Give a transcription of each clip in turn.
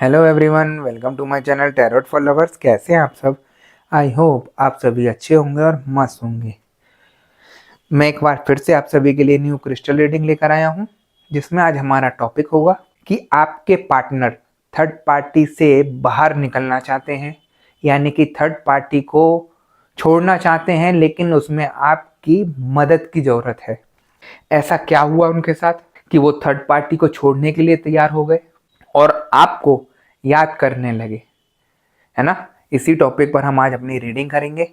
Hello everyone, welcome to my channel tarot for lovers. कैसे हैं आप सब? आई होप आप सभी अच्छे होंगे और मस्त होंगे। मैं एक बार फिर से आप सभी के लिए न्यू क्रिस्टल रीडिंग लेकर आया हूं, जिसमें आज हमारा टॉपिक होगा कि आपके पार्टनर थर्ड पार्टी से बाहर निकलना चाहते हैं, यानी कि थर्ड पार्टी को छोड़ना चाहते हैं, लेकिन उसमें आपकी मदद की ज़रूरत है। ऐसा क्या हुआ उनके साथ कि वो थर्ड पार्टी को छोड़ने के लिए तैयार हो गए और आपको याद करने लगे, है ना? इसी टॉपिक पर हम आज अपनी रीडिंग करेंगे।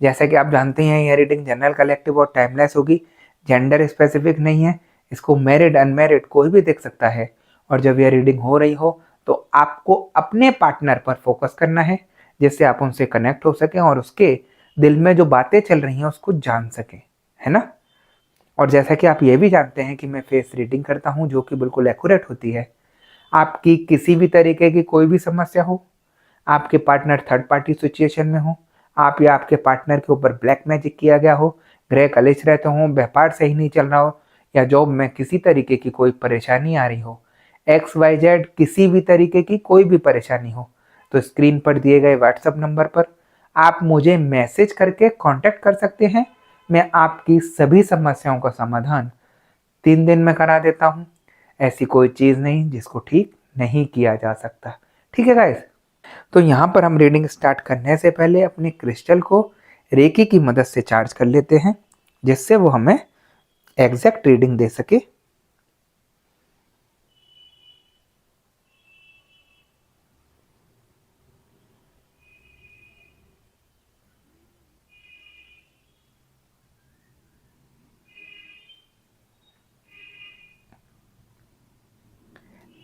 जैसा कि आप जानते हैं, यह रीडिंग जनरल, कलेक्टिव और टाइमलेस होगी। जेंडर स्पेसिफिक नहीं है। इसको मैरिड अनमैरिड कोई भी देख सकता है। और जब यह रीडिंग हो रही हो तो आपको अपने पार्टनर पर फोकस करना है, जिससे आप उनसे कनेक्ट हो सकें और उसके दिल में जो बातें चल रही हैं उसको जान सकें, है ना? और जैसा कि आप ये भी जानते हैं कि मैं फेस रीडिंग करता हूँ, जो कि बिल्कुल एक्यूरेट होती है। आपकी किसी भी तरीके की कोई भी समस्या हो, आपके पार्टनर थर्ड पार्टी सिचुएशन में हो, आप या आपके पार्टनर के ऊपर ब्लैक मैजिक किया गया हो, ग्रह कलेश रहते हो, व्यापार सही नहीं चल रहा हो, या जॉब में किसी तरीके की कोई परेशानी आ रही हो, XYZ किसी भी तरीके की कोई भी परेशानी हो, तो स्क्रीन पर दिए गए व्हाट्सएप नंबर पर आप मुझे मैसेज करके कांटेक्ट कर सकते हैं। मैं आपकी सभी समस्याओं का समाधान 3 दिन में करा देता हूँ। ऐसी कोई चीज़ नहीं जिसको ठीक नहीं किया जा सकता। ठीक है गाइस? तो यहाँ पर हम रीडिंग स्टार्ट करने से पहले अपने क्रिस्टल को रेकी की मदद से चार्ज कर लेते हैं, जिससे वो हमें एग्जैक्ट रीडिंग दे सके।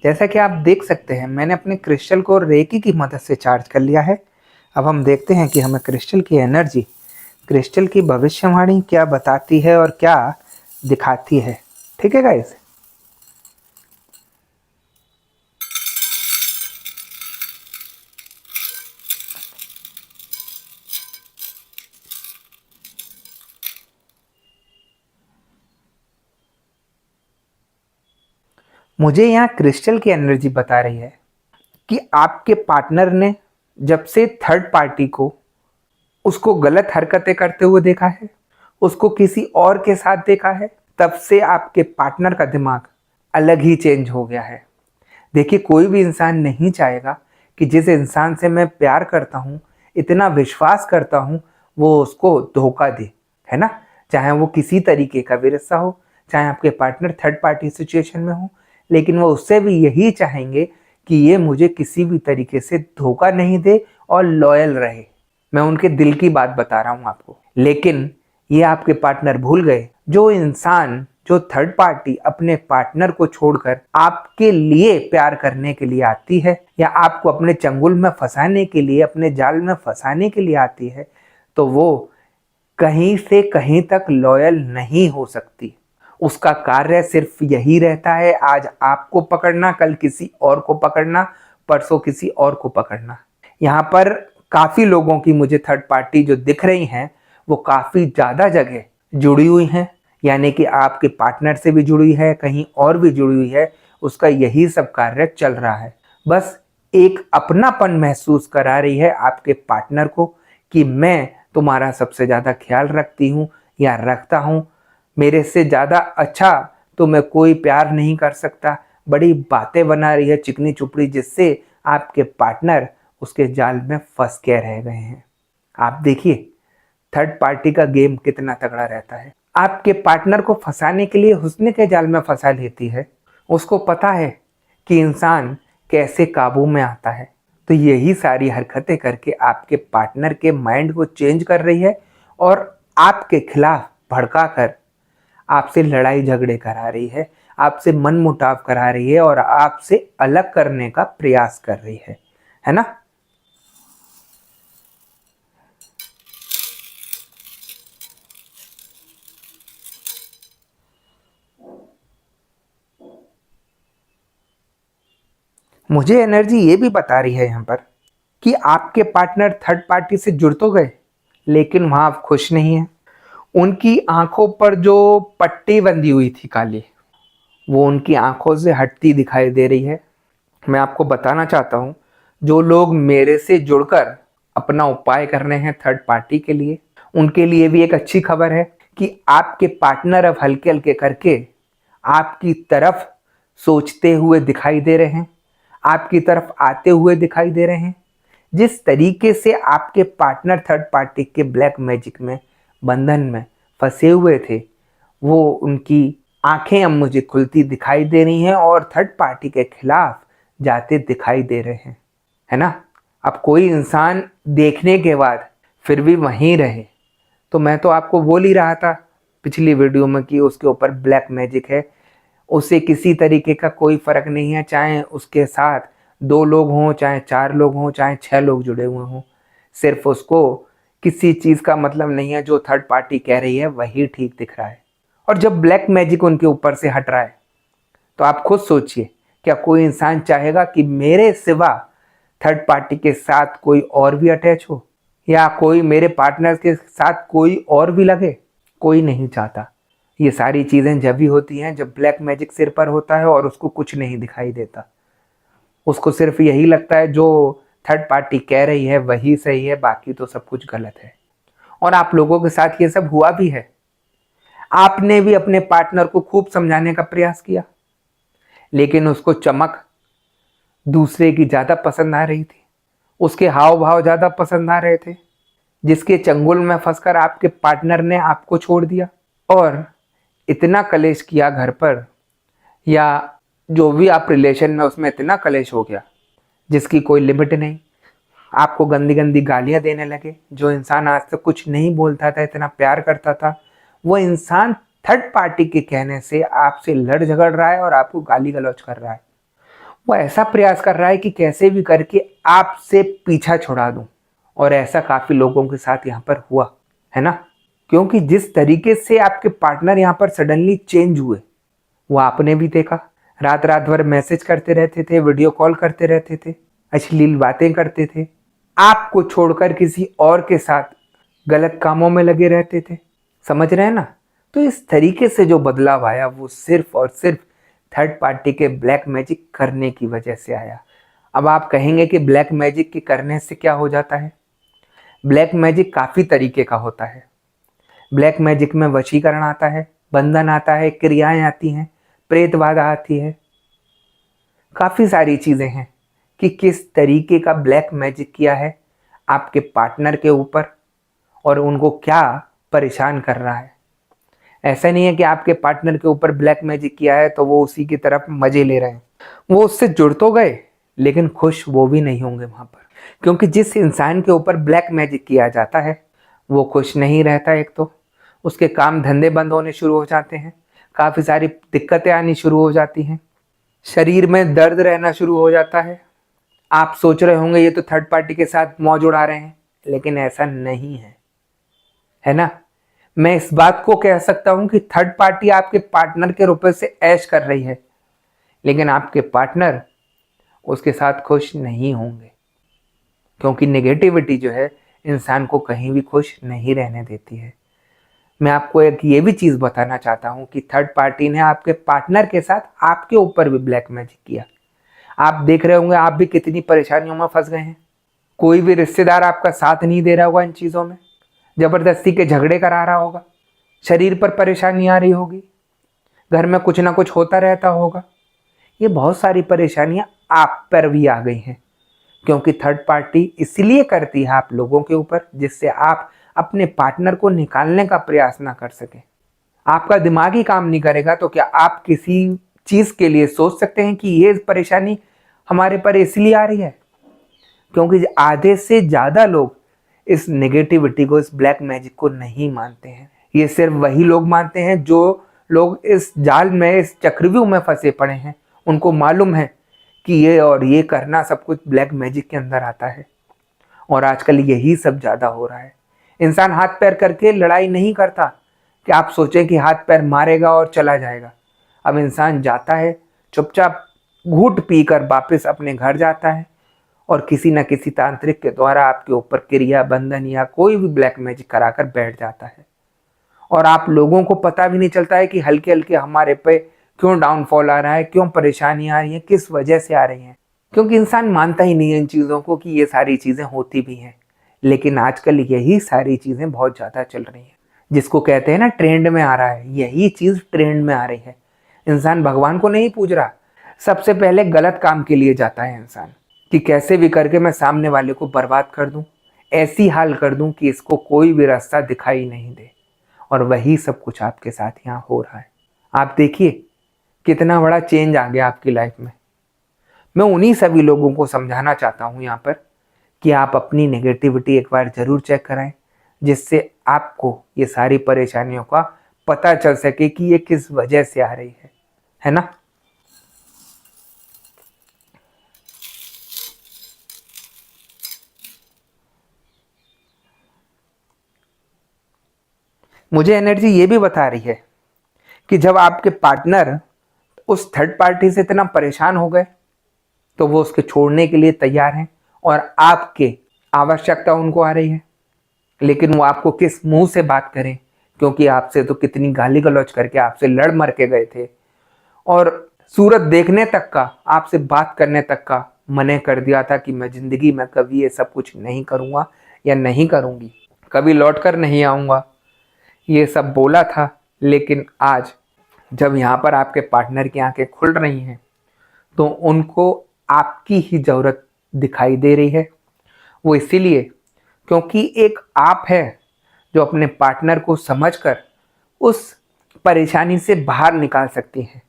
जैसा कि आप देख सकते हैं, मैंने अपने क्रिस्टल को रेकी की मदद से चार्ज कर लिया है। अब हम देखते हैं कि हमें क्रिस्टल की एनर्जी, क्रिस्टल की भविष्यवाणी क्या बताती है और क्या दिखाती है। ठीक है गाइस? मुझे यहाँ क्रिस्टल की एनर्जी बता रही है कि आपके पार्टनर ने जब से थर्ड पार्टी को उसको गलत हरकतें करते हुए देखा है, उसको किसी और के साथ देखा है, तब से आपके पार्टनर का दिमाग अलग ही चेंज हो गया है। देखिए, कोई भी इंसान नहीं चाहेगा कि जिस इंसान से मैं प्यार करता हूँ, इतना विश्वास करता हूँ, वो उसको धोखा दे, है ना? चाहे वो किसी तरीके का भी रिश्ता हो, चाहे आपके पार्टनर थर्ड पार्टी सिचुएशन में हो, लेकिन वो उससे भी यही चाहेंगे कि ये मुझे किसी भी तरीके से धोखा नहीं दे और लॉयल रहे। मैं उनके दिल की बात बता रहा हूँ आपको। लेकिन ये आपके पार्टनर भूल गए, जो इंसान, जो थर्ड पार्टी अपने पार्टनर को छोड़कर आपके लिए प्यार करने के लिए आती है, या आपको अपने चंगुल में फंसाने के लिए, अपने जाल में फंसाने के लिए आती है, तो वो कहीं से कहीं तक लॉयल नहीं हो सकती। उसका कार्य सिर्फ यही रहता है, आज आपको पकड़ना, कल किसी और को पकड़ना, परसों किसी और को पकड़ना। यहाँ पर काफ़ी लोगों की मुझे थर्ड पार्टी जो दिख रही हैं, वो काफ़ी ज़्यादा जगह जुड़ी हुई हैं, यानी कि आपके पार्टनर से भी जुड़ी है, कहीं और भी जुड़ी हुई है। उसका यही सब कार्य चल रहा है। बस एक अपनापन महसूस करा रही है आपके पार्टनर को कि मैं तुम्हारा सबसे ज़्यादा ख्याल रखती हूँ या रखता हूँ, मेरे से ज़्यादा अच्छा तो मैं कोई प्यार नहीं कर सकता। बड़ी बातें बना रही है चिकनी चुपड़ी, जिससे आपके पार्टनर उसके जाल में फंस के रह गए हैं। आप देखिए, थर्ड पार्टी का गेम कितना तगड़ा रहता है। आपके पार्टनर को फंसाने के लिए हुस्न के जाल में फंसा लेती है। उसको पता है कि इंसान कैसे काबू में आता है, तो यही सारी हरकतें करके आपके पार्टनर के माइंड को चेंज कर रही है और आपके खिलाफ भड़का कर आपसे लड़ाई झगड़े करा रही है, आपसे मनमुटाव करा रही है और आपसे अलग करने का प्रयास कर रही है ना? मुझे एनर्जी ये भी बता रही है यहाँ पर कि आपके पार्टनर थर्ड पार्टी से जुड़ तो गए, लेकिन वहां आप खुश नहीं है। उनकी आंखों पर जो पट्टी बंधी हुई थी काली, वो उनकी आंखों से हटती दिखाई दे रही है। मैं आपको बताना चाहता हूँ, जो लोग मेरे से जुड़कर अपना उपाय कर रहे हैं थर्ड पार्टी के लिए, उनके लिए भी एक अच्छी खबर है कि आपके पार्टनर अब हल्के हल्के करके आपकी तरफ सोचते हुए दिखाई दे रहे हैं, आपकी तरफ आते हुए दिखाई दे रहे हैं। जिस तरीके से आपके पार्टनर थर्ड पार्टी के ब्लैक मैजिक में, बंधन में फंसे हुए थे, वो उनकी आंखें अब मुझे खुलती दिखाई दे रही हैं और थर्ड पार्टी के खिलाफ जाते दिखाई दे रहे हैं, है ना। अब कोई इंसान देखने के बाद फिर भी वहीं रहे, तो मैं तो आपको बोल ही रहा था पिछली वीडियो में कि उसके ऊपर ब्लैक मैजिक है, उसे किसी तरीके का कोई फर्क नहीं है, चाहे उसके साथ 2 लोग हों, चाहे 4 लोग हों, चाहे 6 लोग जुड़े हुए हों। सिर्फ उसको किसी चीज़ का मतलब नहीं है, जो थर्ड पार्टी कह रही है वही ठीक दिख रहा है। और जब ब्लैक मैजिक उनके ऊपर से हट रहा है, तो आप खुद सोचिए, क्या कोई इंसान चाहेगा कि मेरे सिवा थर्ड पार्टी के साथ कोई और भी अटैच हो, या कोई मेरे पार्टनर के साथ कोई और भी लगे? कोई नहीं चाहता। ये सारी चीज़ें जब भी होती हैं जब ब्लैक मैजिक सिर पर होता है और उसको कुछ नहीं दिखाई देता। उसको सिर्फ यही लगता है जो थर्ड पार्टी कह रही है वही सही है, बाकी तो सब कुछ गलत है। और आप लोगों के साथ ये सब हुआ भी है। आपने भी अपने पार्टनर को खूब समझाने का प्रयास किया, लेकिन उसको चमक दूसरे की ज़्यादा पसंद आ रही थी, उसके हाव भाव ज़्यादा पसंद आ रहे थे, जिसके चंगुल में फंसकर आपके पार्टनर ने आपको छोड़ दिया और इतना कलेश किया घर पर, या जो भी आप रिलेशन में उसमें इतना कलेश हो गया जिसकी कोई लिमिट नहीं। आपको गंदी गंदी गालियां देने लगे। जो इंसान आज तक कुछ नहीं बोलता था, इतना प्यार करता था, वो इंसान थर्ड पार्टी के कहने से आपसे लड़ झगड़ रहा है और आपको गाली गलौज कर रहा है। वो ऐसा प्रयास कर रहा है कि कैसे भी करके आपसे पीछा छुड़ा दूं। और ऐसा काफ़ी लोगों के साथ यहाँ पर हुआ है ना, क्योंकि जिस तरीके से आपके पार्टनर यहाँ पर सडनली चेंज हुए वो आपने भी देखा। रात रात भर मैसेज करते रहते थे, वीडियो कॉल करते रहते थे, अश्लील बातें करते थे, आपको छोड़कर किसी और के साथ गलत कामों में लगे रहते थे। समझ रहे हैं ना। तो इस तरीके से जो बदलाव आया वो सिर्फ और सिर्फ थर्ड पार्टी के ब्लैक मैजिक करने की वजह से आया। अब आप कहेंगे कि ब्लैक मैजिक के करने से क्या हो जाता है। ब्लैक मैजिक काफ़ी तरीके का होता है। ब्लैक मैजिक में वशीकरण आता है, बंधन आता है, क्रियाएं आती हैं, प्रेत बाधा आती है, काफ़ी सारी चीज़ें हैं कि किस तरीके का ब्लैक मैजिक किया है आपके पार्टनर के ऊपर और उनको क्या परेशान कर रहा है। ऐसा नहीं है कि आपके पार्टनर के ऊपर ब्लैक मैजिक किया है तो वो उसी की तरफ मजे ले रहे हैं। वो उससे जुड़ तो गए, लेकिन खुश वो भी नहीं होंगे वहाँ पर, क्योंकि जिस इंसान के ऊपर ब्लैक मैजिक किया जाता है वो खुश नहीं रहता। एक तो उसके काम धंधे बंद होने शुरू हो जाते हैं, काफ़ी सारी दिक्कतें आनी शुरू हो जाती हैं, शरीर में दर्द रहना शुरू हो जाता है। आप सोच रहे होंगे ये तो थर्ड पार्टी के साथ मौज उड़ा रहे हैं, लेकिन ऐसा नहीं है, है ना। मैं इस बात को कह सकता हूं कि थर्ड पार्टी आपके पार्टनर के रुपए से ऐश कर रही है, लेकिन आपके पार्टनर उसके साथ खुश नहीं होंगे, क्योंकि नेगेटिविटी जो है इंसान को कहीं भी खुश नहीं रहने देती है। मैं आपको एक ये भी चीज़ बताना चाहता हूं कि थर्ड पार्टी ने आपके पार्टनर के साथ आपके ऊपर भी ब्लैक मैजिक किया। आप देख रहे होंगे आप भी कितनी परेशानियों में फंस गए हैं। कोई भी रिश्तेदार आपका साथ नहीं दे रहा होगा इन चीज़ों में, ज़बरदस्ती के झगड़े करा रहा होगा, शरीर पर परेशानी आ रही होगी, घर में कुछ ना कुछ होता रहता होगा। ये बहुत सारी परेशानियां आप पर भी आ गई हैं, क्योंकि थर्ड पार्टी इसलिए करती है आप लोगों के ऊपर जिससे आप अपने पार्टनर को निकालने का प्रयास ना कर सके। आपका दिमाग ही काम नहीं करेगा तो क्या आप किसी चीज़ के लिए सोच सकते हैं कि ये परेशानी हमारे पर इसलिए आ रही है? क्योंकि आधे से ज़्यादा लोग इस नेगेटिविटी को, इस ब्लैक मैजिक को नहीं मानते हैं। ये सिर्फ वही लोग मानते हैं जो लोग इस जाल में, इस चक्रव्यूह में फंसे पड़े हैं। उनको मालूम है कि ये और ये करना सब कुछ ब्लैक मैजिक के अंदर आता है, और आजकल यही सब ज़्यादा हो रहा है। इंसान हाथ पैर करके लड़ाई नहीं करता कि आप सोचें कि हाथ पैर मारेगा और चला जाएगा। अब इंसान जाता है, चुपचाप घूंट पीकर वापस अपने घर जाता है और किसी न किसी तांत्रिक के द्वारा आपके ऊपर क्रिया, बंधन या कोई भी ब्लैक मैजिक कराकर बैठ जाता है। और आप लोगों को पता भी नहीं चलता है कि हल्के हल्के हमारे पे क्यों डाउनफॉल आ रहा है, क्यों परेशानी आ रही है, किस वजह से आ रही है। क्योंकि इंसान मानता ही नहीं है इन चीज़ों को कि ये सारी चीज़ें होती भी हैं। लेकिन आजकल यही सारी चीज़ें बहुत ज़्यादा चल रही हैं, जिसको कहते हैं ना ट्रेंड में आ रहा है, यही चीज़ ट्रेंड में आ रही है। इंसान भगवान को नहीं पूज रहा, सबसे पहले गलत काम के लिए जाता है इंसान, कि कैसे भी करके मैं सामने वाले को बर्बाद कर दूं, ऐसी हाल कर दूं कि इसको कोई भी रास्ता दिखाई नहीं दे। और वही सब कुछ आपके साथ यहाँ हो रहा है। आप देखिए कितना बड़ा चेंज आ गया आपकी लाइफ में। मैं उन्हीं सभी लोगों को समझाना चाहता हूँ यहाँ पर कि आप अपनी नेगेटिविटी एक बार ज़रूर चेक कराएं, जिससे आपको ये सारी परेशानियों का पता चल सके कि ये किस वजह से आ रही है ना। मुझे एनर्जी ये भी बता रही है कि जब आपके पार्टनर उस थर्ड पार्टी से इतना परेशान हो गए तो वो उसके छोड़ने के लिए तैयार हैं, और आपके आवश्यकता उनको आ रही है, लेकिन वो आपको किस मुंह से बात करें, क्योंकि आपसे तो कितनी गाली गलौज करके आपसे लड़ मर के गए थे, और सूरत देखने तक का, आपसे बात करने तक का मने कर दिया था कि मैं ज़िंदगी में कभी ये सब कुछ नहीं करूँगा या नहीं करूँगी, कभी लौट कर नहीं आऊँगा, ये सब बोला था। लेकिन आज जब यहाँ पर आपके पार्टनर की आंखें खुल रही हैं तो उनको आपकी ही ज़रूरत दिखाई दे रही है। वो इसीलिए क्योंकि एक आप है जो अपने पार्टनर को समझकर उस परेशानी से बाहर निकाल सकती हैं,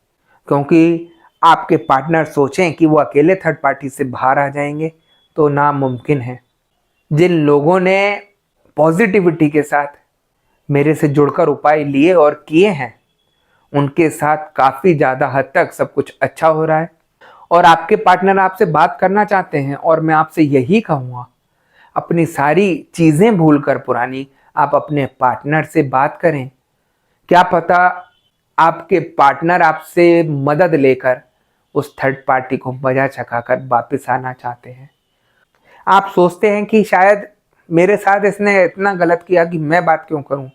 क्योंकि आपके पार्टनर सोचें कि वो अकेले थर्ड पार्टी से बाहर आ जाएंगे तो नामुमकिन है। जिन लोगों ने पॉजिटिविटी के साथ मेरे से जुड़कर उपाय लिए और किए हैं, उनके साथ काफ़ी ज़्यादा हद तक सब कुछ अच्छा हो रहा है। और आपके पार्टनर आपसे बात करना चाहते हैं, और मैं आपसे यही कहूँगा, अपनी सारी चीज़ें भूलकर पुरानी आप अपने पार्टनर से बात करें। क्या पता आपके पार्टनर आपसे मदद लेकर उस थर्ड पार्टी को मजा चखाकर वापस आना चाहते हैं। आप सोचते हैं कि शायद मेरे साथ इसने इतना गलत किया कि मैं बात क्यों करूं।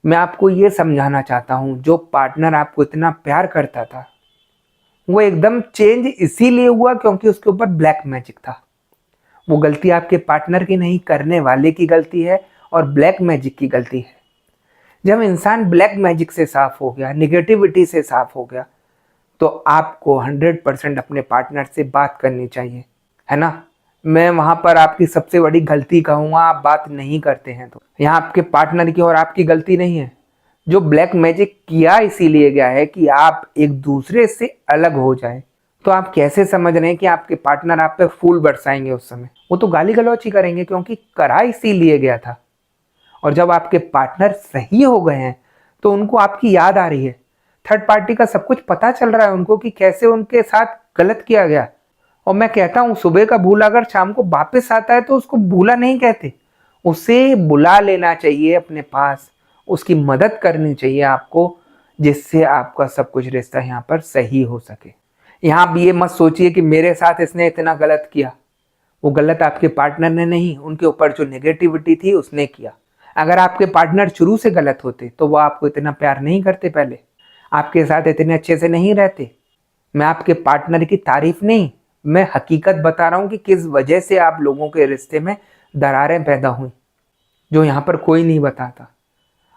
मैं आपको ये समझाना चाहता हूं, जो पार्टनर आपको इतना प्यार करता था वो एकदम चेंज इसीलिए हुआ क्योंकि उसके ऊपर ब्लैक मैजिक था। वो गलती आपके पार्टनर की नहीं, करने वाले की गलती है और ब्लैक मैजिक की गलती है। जब इंसान ब्लैक मैजिक से साफ हो गया, निगेटिविटी से साफ हो गया, तो आपको 100% अपने पार्टनर से बात करनी चाहिए, है ना। मैं वहाँ पर आपकी सबसे बड़ी गलती कहूँगा, आप बात नहीं करते हैं। तो यहाँ आपके पार्टनर की और आपकी गलती नहीं है। जो ब्लैक मैजिक किया इसीलिए गया है कि आप एक दूसरे से अलग हो जाए। तो आप कैसे समझ रहे हैं कि आपके पार्टनर आप पे फूल बरसाएंगे? उस समय वो तो गाली गलौच ही करेंगे, क्योंकि करा इसीलिए गया था। और जब आपके पार्टनर सही हो गए हैं तो उनको आपकी याद आ रही है, थर्ड पार्टी का सब कुछ पता चल रहा है उनको कि कैसे उनके साथ गलत किया गया। और मैं कहता हूँ, सुबह का भूला अगर शाम को वापस आता है तो उसको भूला नहीं कहते, उसे बुला लेना चाहिए अपने पास, उसकी मदद करनी चाहिए आपको, जिससे आपका सब कुछ रिश्ता यहाँ पर सही हो सके। यहाँ आप ये मत सोचिए कि मेरे साथ इसने इतना गलत किया। वो गलत आपके पार्टनर ने नहीं, उनके ऊपर जो नेगेटिविटी थी उसने किया। अगर आपके पार्टनर शुरू से गलत होते तो वो आपको इतना प्यार नहीं करते, पहले आपके साथ इतने अच्छे से नहीं रहते। मैं आपके पार्टनर की तारीफ नहीं, मैं हकीकत बता रहा हूँ कि किस वजह से आप लोगों के रिश्ते में दरारें पैदा हुई, जो यहाँ पर कोई नहीं बताता।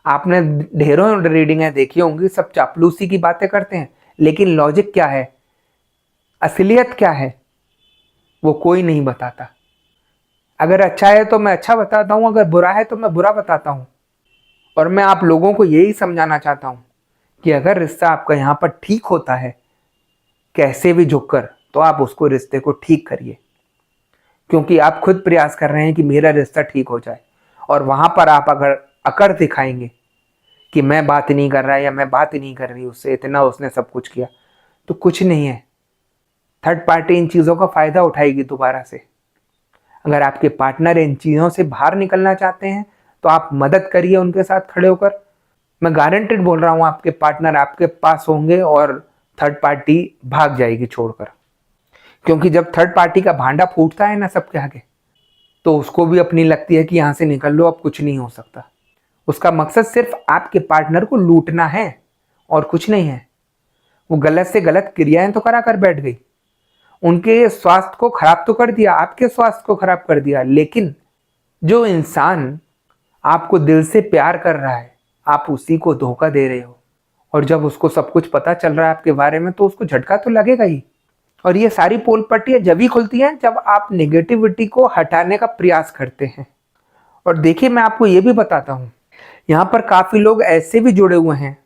आपने ढेरों रीडिंगें देखी होंगी, सब चापलूसी की बातें करते हैं, लेकिन लॉजिक क्या है, असलियत क्या है, वो कोई नहीं बताता। अगर अच्छा है तो मैं अच्छा बताता हूँ, अगर बुरा है तो मैं बुरा बताता हूँ। और मैं आप लोगों को यही समझाना चाहता हूँ कि अगर रिश्ता आपका यहाँ पर ठीक होता है कैसे भी झुककर, तो आप उसको रिश्ते को ठीक करिए, क्योंकि आप खुद प्रयास कर रहे हैं कि मेरा रिश्ता ठीक हो जाए। और वहाँ पर आप अगर अकड़ दिखाएंगे कि मैं बात नहीं कर रहा या मैं बात ही नहीं कर रही उससे, इतना उसने सब कुछ किया, तो कुछ नहीं है। थर्ड पार्टी इन चीज़ों का फ़ायदा उठाएगी दोबारा से। अगर आपके पार्टनर इन चीज़ों से बाहर निकलना चाहते हैं तो आप मदद करिए उनके साथ खड़े होकर। मैं गारंटेड बोल रहा हूँ, आपके पार्टनर आपके पास होंगे और थर्ड पार्टी भाग जाएगी छोड़कर। क्योंकि जब थर्ड पार्टी का भांडा फूटता है ना सबके आगे, तो उसको भी अपनी लगती है कि यहाँ से निकल लो, अब कुछ नहीं हो सकता। उसका मकसद सिर्फ आपके पार्टनर को लूटना है और कुछ नहीं है। वो गलत से गलत क्रियाएं तो करा कर बैठ गई, उनके स्वास्थ्य को खराब तो कर दिया, आपके स्वास्थ्य को खराब कर दिया, लेकिन जो इंसान आपको दिल से प्यार कर रहा है, आप उसी को धोखा दे रहे हो। और जब उसको सब कुछ पता चल रहा है आपके बारे में, तो उसको झटका तो लगेगा ही। और ये सारी पोल पट्टियां जब ही खुलती हैं जब आप नेगेटिविटी को हटाने का प्रयास करते हैं। और देखिए, मैं आपको ये भी बताता हूँ, यहाँ पर काफ़ी लोग ऐसे भी जुड़े हुए हैं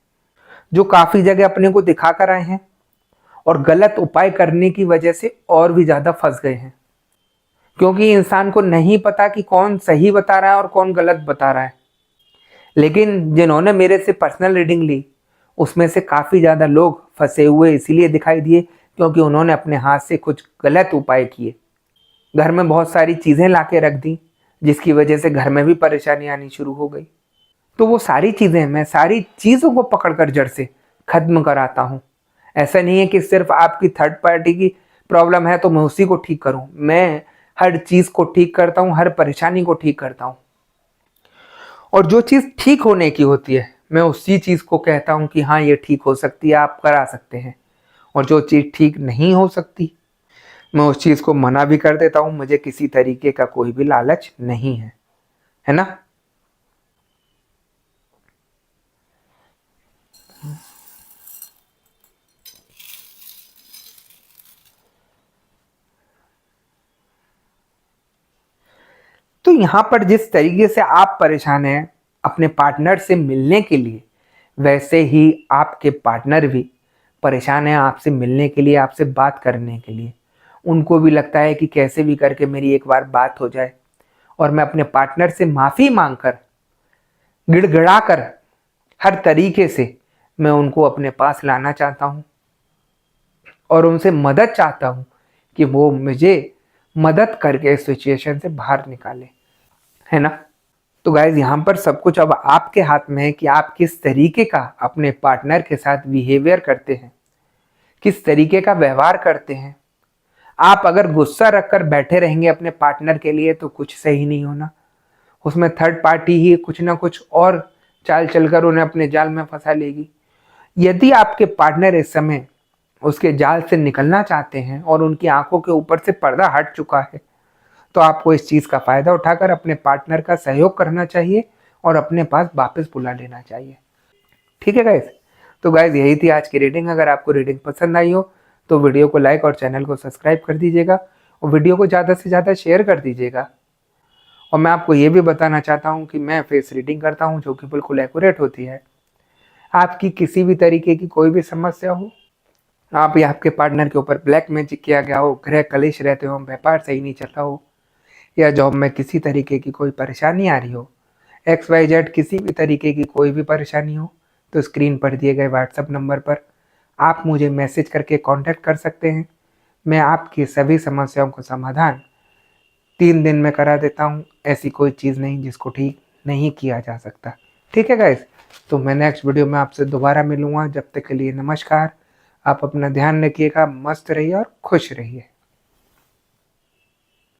जो काफ़ी जगह अपने को दिखा कर आए हैं और गलत उपाय करने की वजह से और भी ज़्यादा फंस गए हैं, क्योंकि इंसान को नहीं पता कि कौन सही बता रहा है और कौन गलत बता रहा है। लेकिन जिन्होंने मेरे से पर्सनल रीडिंग ली, उसमें से काफ़ी ज़्यादा लोग फंसे हुए इसीलिए दिखाई दिए क्योंकि उन्होंने अपने हाथ से कुछ गलत उपाय किए। घर में बहुत सारी चीज़ें ला के रख दी, जिसकी वजह से घर में भी परेशानी आनी शुरू हो गई। तो वो सारी चीज़ें, मैं सारी चीज़ों को पकड़कर जड़ से ख़त्म कराता हूँ। ऐसा नहीं है कि सिर्फ आपकी थर्ड पार्टी की प्रॉब्लम है तो मैं उसी को ठीक करूँ। मैं हर चीज़ को ठीक करता हूँ, हर परेशानी को ठीक करता हूँ। और जो चीज़ ठीक होने की होती है, मैं उसी चीज़ को कहता हूँ कि हाँ, ये ठीक हो सकती है, आप करा सकते हैं। और जो चीज़ ठीक नहीं हो सकती, मैं उस चीज़ को मना भी कर देता हूँ। मुझे किसी तरीके का कोई भी लालच नहीं है ना। तो यहाँ पर जिस तरीके से आप परेशान हैं अपने पार्टनर से मिलने के लिए, वैसे ही आपके पार्टनर भी परेशान हैं आपसे मिलने के लिए, आपसे बात करने के लिए। उनको भी लगता है कि कैसे भी करके मेरी एक बार बात हो जाए और मैं अपने पार्टनर से माफ़ी मांगकर, गिड़गिड़ा कर, हर तरीके से मैं उनको अपने पास लाना चाहता हूँ और उनसे मदद चाहता हूँ कि वो मुझे मदद करके इस सिचुएशन से बाहर निकाले, है ना। तो गाइज, यहाँ पर सब कुछ अब आपके हाथ में है कि आप किस तरीके का अपने पार्टनर के साथ बिहेवियर करते हैं, किस तरीके का व्यवहार करते हैं। आप अगर गुस्सा रखकर बैठे रहेंगे अपने पार्टनर के लिए तो कुछ सही नहीं होना। उसमें थर्ड पार्टी ही कुछ ना कुछ और चाल चलकर उन्हें अपने जाल में फंसा लेगी। यदि आपके पार्टनर इस समय उसके जाल से निकलना चाहते हैं और उनकी आंखों के ऊपर से पर्दा हट चुका है, तो आपको इस चीज़ का फ़ायदा उठाकर अपने पार्टनर का सहयोग करना चाहिए और अपने पास वापस बुला लेना चाहिए। ठीक है गाइज। तो गाइज, यही थी आज की रीडिंग। अगर आपको रीडिंग पसंद आई हो तो वीडियो को लाइक और चैनल को सब्सक्राइब कर दीजिएगा और वीडियो को ज़्यादा से ज़्यादा शेयर कर दीजिएगा। और मैं आपको ये भी बताना चाहता हूँ कि मैं फेस रीडिंग करता हूँ जो कि बिल्कुल एक्यूरेट होती है। आपकी किसी भी तरीके की कोई भी समस्या हो, आप या आपके पार्टनर के ऊपर ब्लैक मैजिक किया गया हो, ग्रह कलेश रहते हो, व्यापार सही नहीं चल रहा हो, या जॉब में किसी तरीके की कोई परेशानी आ रही हो, XYZ किसी भी तरीके की कोई भी परेशानी हो, तो स्क्रीन पर दिए गए व्हाट्सएप नंबर पर आप मुझे मैसेज करके कांटेक्ट कर सकते हैं। मैं आपकी सभी समस्याओं का समाधान 3 दिन में करा देता हूँ। ऐसी कोई चीज़ नहीं जिसको ठीक नहीं किया जा सकता। ठीक है गाइस, तो मैं नेक्स्ट वीडियो में आपसे दोबारा मिलूँगा। जब तक के लिए नमस्कार। आप अपना ध्यान रखिएगा, मस्त रहिए और खुश रहिए।